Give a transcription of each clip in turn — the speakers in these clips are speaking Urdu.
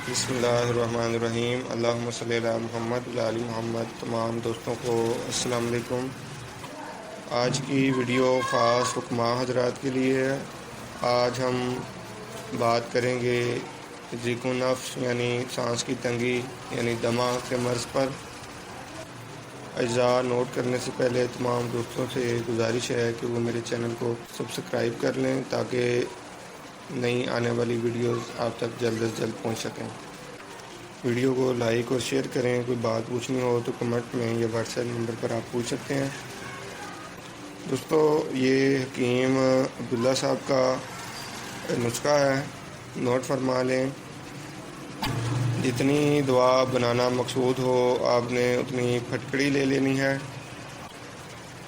بسم اللہ الرحمن الرحیم۔ اللہم صلی علی محمد وعلی آل محمد۔ تمام دوستوں کو السلام علیکم۔ آج کی ویڈیو خاص حکماء حضرات کے لیے ہے۔ آج ہم بات کریں گے ضیق النفس یعنی سانس کی تنگی یعنی دمہ کے مرض پر۔ اجزاء نوٹ کرنے سے پہلے تمام دوستوں سے گزارش ہے کہ وہ میرے چینل کو سبسکرائب کر لیں تاکہ نئی آنے والی ویڈیوز آپ تک جلد از جلد پہنچ سکیں۔ ویڈیو کو لائک اور شیئر کریں۔ کوئی بات پوچھنی ہو تو کمنٹ میں یا واٹس ایپ نمبر پر آپ پوچھ سکتے ہیں۔ دوستو، یہ حکیم عبداللہ صاحب کا نسخہ ہے، نوٹ فرما لیں۔ جتنی دوا بنانا مقصود ہو آپ نے اتنی پھٹکڑی لے لینی ہے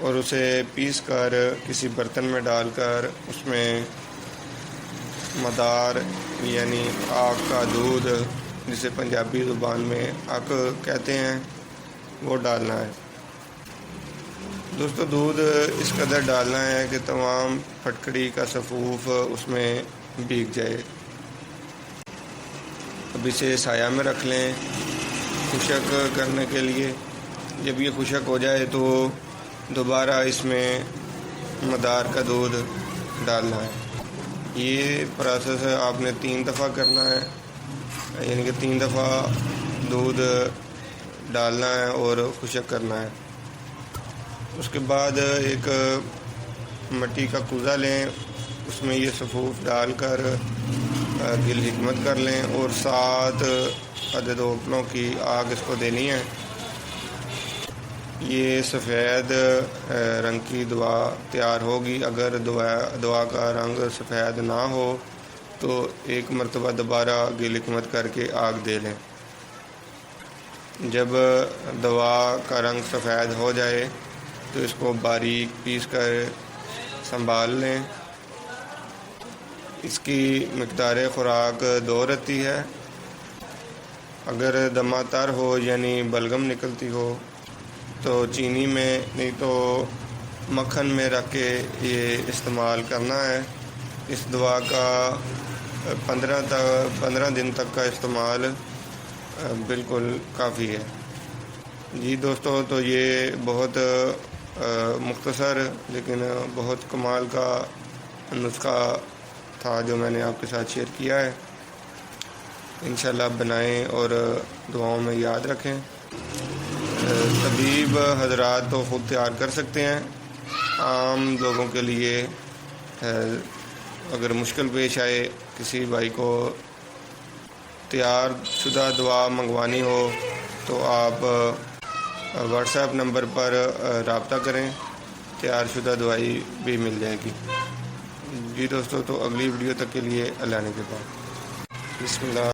اور اسے پیس کر کسی برتن میں ڈال کر اس میں مدار یعنی آگ کا دودھ، جسے پنجابی زبان میں اک کہتے ہیں، وہ ڈالنا ہے۔ دوستو، دودھ اس قدر ڈالنا ہے کہ تمام پھٹکڑی کا صفوف اس میں بھیگ جائے۔ اب اسے سایہ میں رکھ لیں خشک کرنے کے لیے۔ جب یہ خشک ہو جائے تو دوبارہ اس میں مدار کا دودھ ڈالنا ہے۔ یہ پروسیس آپ نے 3 دفعہ کرنا ہے، یعنی کہ 3 دفعہ دودھ ڈالنا ہے اور خشک کرنا ہے۔ اس کے بعد ایک مٹی کا کوزہ لیں، اس میں یہ صفوف ڈال کر گل حکمت کر لیں اور 7 عدد اوپلوں کی آگ اس کو دینی ہے۔ یہ سفید رنگ کی دوا تیار ہوگی۔ اگر دوا کا رنگ سفید نہ ہو تو ایک مرتبہ دوبارہ گل حکمت کر کے آگ دے لیں۔ جب دوا کا رنگ سفید ہو جائے تو اس کو باریک پیس کر سنبھال لیں۔ اس کی مقدار خوراک 2 رتی ہے۔ اگر دمہ تر ہو یعنی بلغم نکلتی ہو تو چینی میں، نہیں تو مکھن میں رکھ کے یہ استعمال کرنا ہے۔ اس دوا کا 15 دن تک کا استعمال بالکل کافی ہے۔ جی دوستو، تو یہ بہت مختصر لیکن بہت کمال کا نسخہ تھا جو میں نے آپ کے ساتھ شیئر کیا ہے۔ انشاءاللہ آپ بنائیں اور دعاؤں میں یاد رکھیں۔ طبیب حضرات تو خود تیار کر سکتے ہیں، عام لوگوں کے لیے اگر مشکل پیش آئے، کسی بھائی کو تیار شدہ دوا منگوانی ہو تو آپ واٹس ایپ نمبر پر رابطہ کریں، تیار شدہ دوائی بھی مل جائے گی۔ جی دوستو، تو اگلی ویڈیو تک کے لیے اللہ نے کے بعد۔ بسم اللہ۔